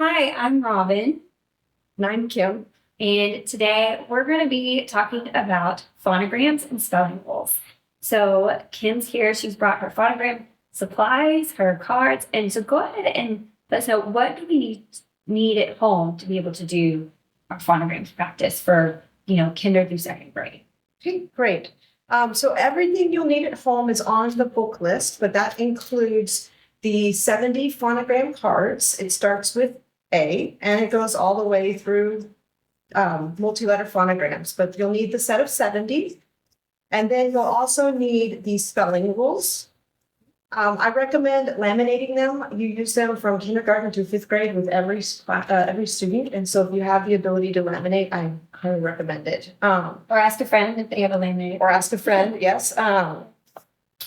Hi, I'm Robin, And I'm Kim. and today we're going to be talking about phonograms and spelling rules. So, Kim's here. She's brought her phonogram supplies, her cards, and so go ahead and let us know what do we need at home to be able to do our phonograms practice for kinder through second grade. Okay, great. So everything you'll need at home is on the book list, but that includes the 70 phonogram cards. It starts with A and it goes all the way through multi-letter phonograms, but you'll need the set of 70. And then you'll also need the spelling rules. I recommend laminating them. You use them from kindergarten to fifth grade with every student. And so if you have the ability to laminate, I highly recommend it. Or ask a friend if they have a laminated. Or ask a friend, yes.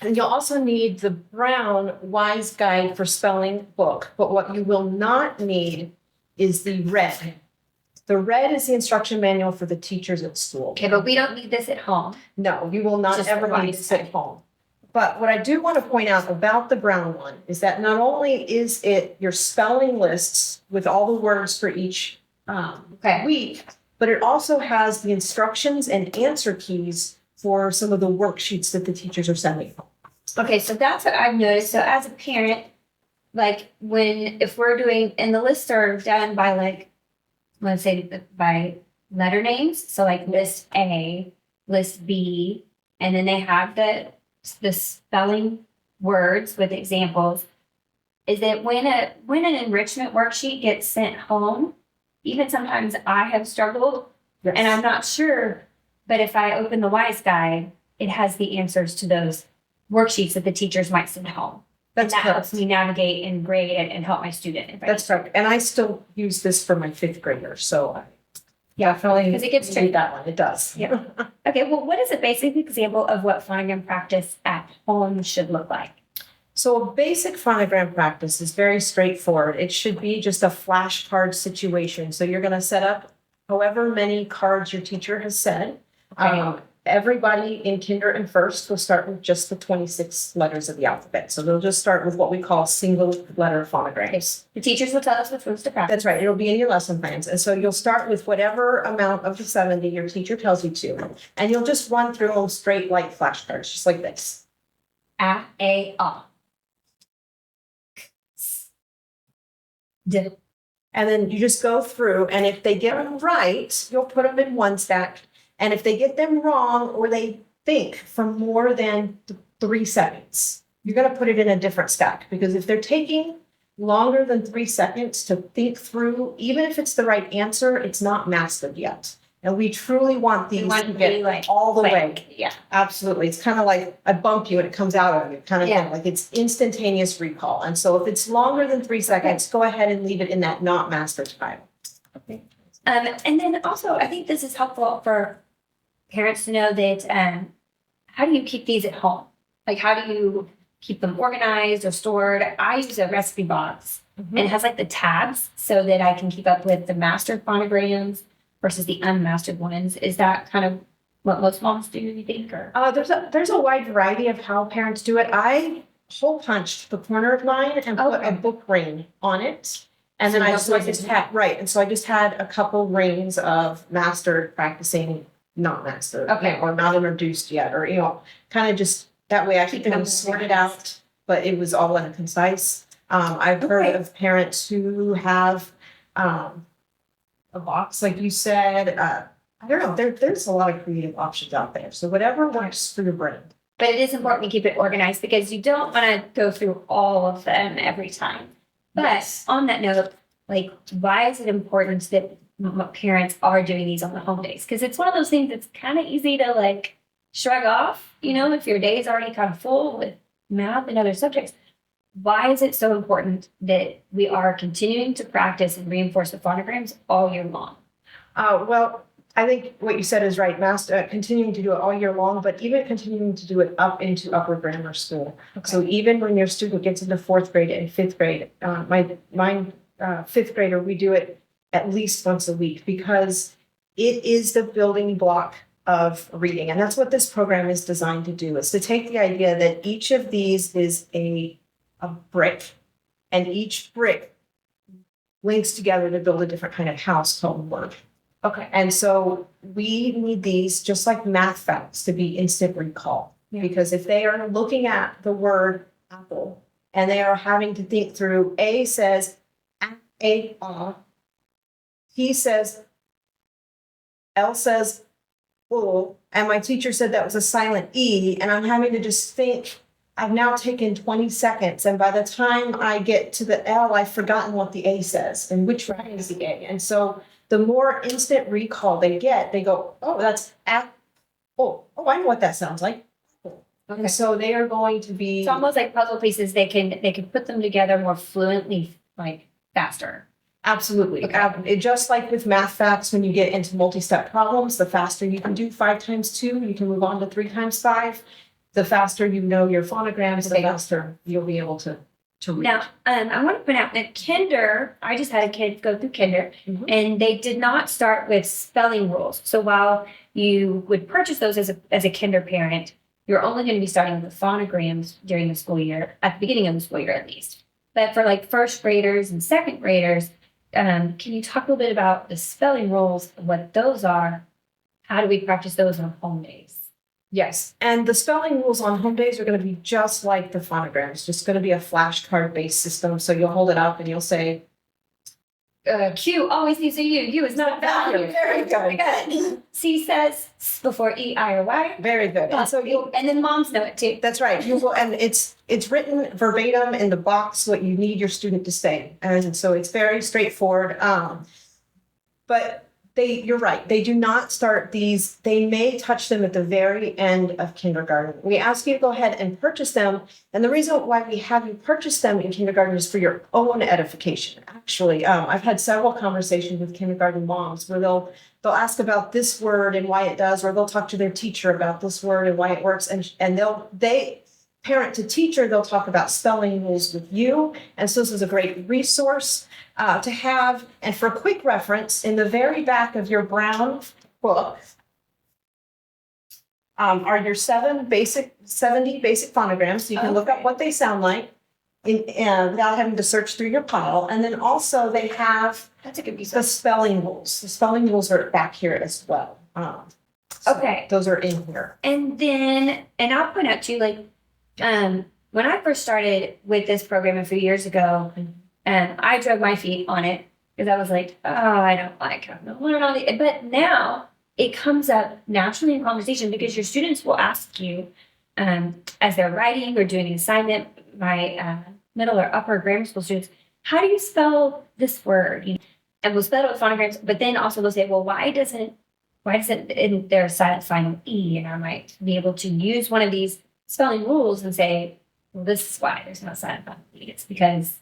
And you'll also need the brown Wise Guide for Spelling book. But what you will not need is the red. The red is the instruction manual for the teachers at school. Okay, but we don't need this at home. No, you will not Just ever the need Wise this at home. But what I do want to point out about the brown one is that not only is it your spelling lists with all the words for each week, but it also has the instructions and answer keys for some of the worksheets that the teachers are sending. Okay, so that's what I've noticed. So as a parent, like if we're doing, and the lists are done by let's say by letter names. So like list A, list B, and then they have the spelling words with examples. Is that when an enrichment worksheet gets sent home, even sometimes I have struggled Yes. and I'm not sure, but if I open the Wise Guide, it has the answers to those worksheets that the teachers might send home. That's and that correct. helps me navigate and grade and help my student. That's correct. And I still use this for my fifth graders. So I Because definitely it gets tricky. need that one. It does. Yeah. Okay, well, what is a basic example of what phonogram practice at home should look like? So a basic phonogram practice is very straightforward. It should be just a flashcard situation. So you're going to set up however many cards your teacher has said. Okay. Everybody in kinder and first will start with just the 26 letters of the alphabet. So they'll just start with what we call single letter phonograms. The teachers will tell us which ones to practice. That's right. It'll be in your lesson plans. And so you'll start with whatever amount of the 70 your teacher tells you to. And you'll just run through them straight like flashcards, just like this. A, A. D. And then you just go through, and if they get them right, you'll put them in one stack. And if they get them wrong or they think for more than 3 seconds, you're going to put it in a different stack. Because if they're taking longer than 3 seconds to think through, even if it's the right answer, it's not mastered yet. And we truly want these to get all the way. Yeah. Absolutely. It's kind of like I bump you and it comes out of you, kind of thing. Like it's instantaneous recall. And so if it's longer than 3 seconds, go ahead and leave it in that not mastered time. Okay. And then also, I think this is helpful for parents to know that how do you keep these at home? Like, how do you keep them organized or stored? I use a recipe box, and it has like the tabs so that I can keep up with the mastered phonograms versus the unmastered ones. Is that kind of what most moms do, you think? Or There's a wide variety of how parents do it. I hole punched the corner of mine and put a book ring on it. And So then I no just had, right. And so I just had a couple rings of mastered practicing, not mastered, Okay. or not introduced yet, or, kind of just that way I keep them sorted out, but it was all in a concise. I've heard of parents who have a box, like you said. I don't know, there's a lot of creative options out there. So whatever works for your brain. But it is important to keep it organized because you don't want to go through all of them every time. But Yes. on that note, why is it important that parents are doing these on the home days? Because it's one of those things that's kind of easy to shrug off, if your day is already kind of full with math and other subjects. Why is it so important that we are continuing to practice and reinforce the phonograms all year long? Well, I think what you said is right. Continuing to do it all year long, but even continuing to do it up into upper grammar school. Okay. So even when your student gets into fourth grade and fifth grade, my fifth grader, we do it at least once a week because it is the building block of reading. And that's what this program is designed to do, is to take the idea that each of these is a brick, and each brick links together to build a different kind of house called word. Okay. And so we need these, just like math facts, to be instant recall. Yeah. Because if they are looking at the word apple and they are having to think through, A says, A, he says, L says, oh, and my teacher said that was a silent E, and I'm having to just think, I've now taken 20 seconds, and by the time I get to the L, I've forgotten what the A says and which one is the A. And so the more instant recall they get, they go, oh, that's apple. Oh, I know what that sounds like. Okay. And so they are going to be. It's almost like puzzle pieces. They can put them together more fluently, like faster. Absolutely. Okay. Just like with math facts, when you get into multi-step problems, the faster you can do 5 times 2, you can move on to 3 times 5. The faster you know your phonograms, the Okay. faster you'll be able to read. Now, I want to point out that Kinder, I just had a kid go through Kinder, Mhm. and they did not start with spelling rules. So while you would purchase those as a Kinder parent, you're only going to be starting with the phonograms during the school year, at the beginning of the school year at least. But for like first graders and second graders, can you talk a little bit about the spelling rules, what those are? How do we practice those on home days? Yes, and the spelling rules on home days are going to be just like the phonograms, just going to be a flashcard based system. So you'll hold it up and you'll say, Q always needs a U. U is not value. Very good. Good. C says S before E, I, or Y. Very good. And so you And then moms know it too. That's right. You will, and it's written verbatim in the box what you need your student to say, and so it's very straightforward. But you're right. They do not start these. They may touch them at the very end of kindergarten. We ask you to go ahead and purchase them, and the reason why we have you purchase them in kindergarten is for your own edification. Actually, I've had several conversations with kindergarten moms where they'll ask about this word and why it does, or they'll talk to their teacher about this word and why it works, and they parent to teacher, they'll talk about spelling rules with you. And so this is a great resource to have. And for a quick reference, in the very back of your brown book are your 70 basic phonograms. So you can look up what they sound like without having to search through your pile. And then also they have That's a good piece. the spelling rules. The spelling rules are back here as well. So Okay. those are in here. And then, and I'll point out too, like, when I first started with this program a few years ago, I drug my feet on it because I was like, oh, I don't like how to learn all the. But now it comes up naturally in conversation because your students will ask you, as they're writing or doing an assignment, my middle or upper grammar school students, how do you spell this word? You know, and we'll spell it with phonograms, but then also they'll say, well, why doesn't in their silent final E? And I might be able to use one of these spelling rules and say, well, this is why there's no silent final E. It's because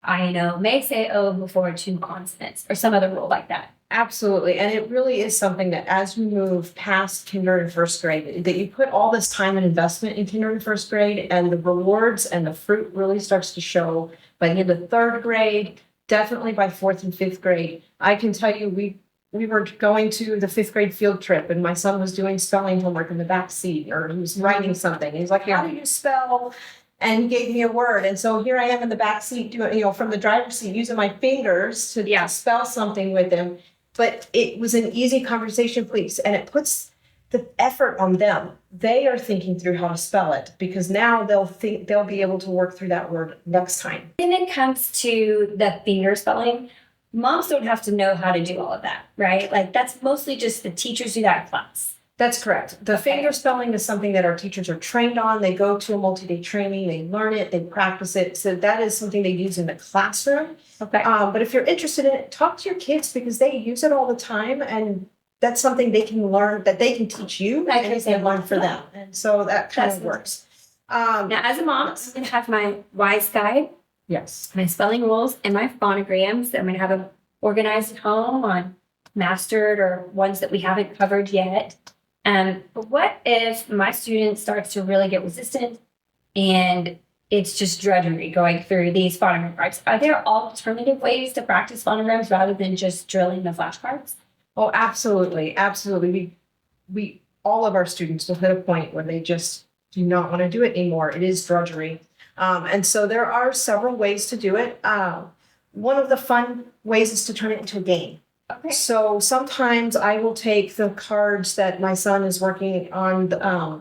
I may say O before 2 consonants or some other rule like that. Absolutely. And it really is something that as you move past kindergarten and first grade, that you put all this time and investment in kindergarten and first grade, and the rewards and the fruit really starts to show by the end of 3rd grade, definitely by 4th and 5th grade. I can tell you, we were going to the 5th grade field trip, and my son was doing spelling homework in the back seat, or he was writing something. He's like, how do you spell? And he gave me a word. And so here I am in the back seat doing, from the driver's seat, using my fingers to spell something with him. But it was an easy conversation piece, and it puts the effort on them. They are thinking through how to spell it, because now they'll be able to work through that word next time. When it comes to the finger spelling, moms don't have to know how to do all of that, right? Like that's mostly just the teachers do that in class. That's correct. The finger spelling is something that our teachers are trained on. They go to a multi-day training, they learn it, they practice it. So that is something they use in the classroom. Okay. But if you're interested in it, talk to your kids, because they use it all the time, and that's something they can learn, that they can teach you, and you can learn for them. And so that kind of works. Now, as a mom, I'm going to have my WISE guide, Yes. my spelling rules, and my phonograms. I'm going to have them organized at home on mastered or ones that we haven't covered yet. But what if my student starts to really get resistant and it's just drudgery going through these phonogram cards? Are there alternative ways to practice phonograms rather than just drilling the flashcards? Oh, absolutely. Absolutely. We all of our students will hit a point where they just do not want to do it anymore. It is drudgery. And so there are several ways to do it. one of the fun ways is to turn it into a game. Okay. So sometimes I will take the cards that my son is working on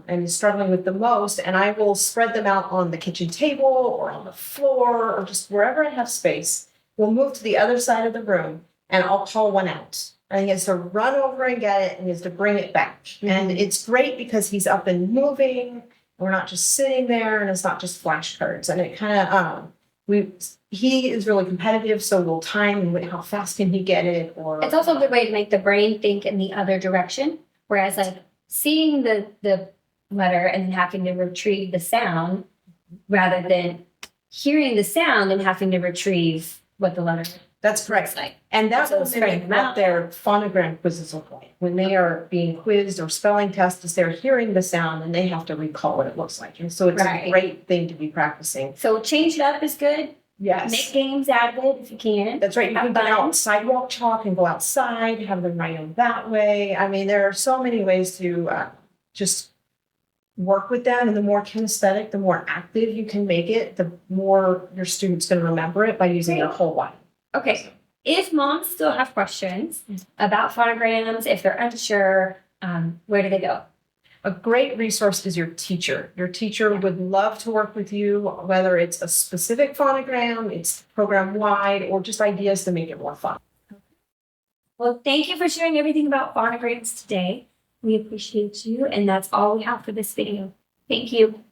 and is struggling with the most, and I will spread them out on the kitchen table or on the floor or just wherever I have space. We'll move to the other side of the room and I'll call one out. And he has to run over and get it and he has to bring it back. And it's great because he's up and moving. We're not just sitting there and it's not just flashcards. And it kind of, he is really competitive, so we'll time and how fast can he get it, or It's also a good way to make the brain think in the other direction. Whereas like seeing the letter and then having to retrieve the sound rather than hearing the sound and having to retrieve what the letter that's correct. looks like. And that So will spread mimic them what out. their phonogram quizzes look like. When they are being quizzed or spelling tests, they're hearing the sound and they have to recall what it looks like. And so it's Right. a great thing to be practicing. So change it up is good. Yes. Make games out of it if you can. That's right. You Have can get fun. out sidewalk chalk and go outside, have them write them that way. I mean, there are so many ways to just work with them. And the more kinesthetic, the more active you can make it, the more your student's going to remember it by using their whole body. Okay. If moms still have questions about phonograms, if they're unsure, where do they go? A great resource is your teacher. Your teacher would love to work with you, whether it's a specific phonogram, it's program wide, or just ideas to make it more fun. Well, thank you for sharing everything about phonograms today. We appreciate you, and that's all we have for this video. Thank you.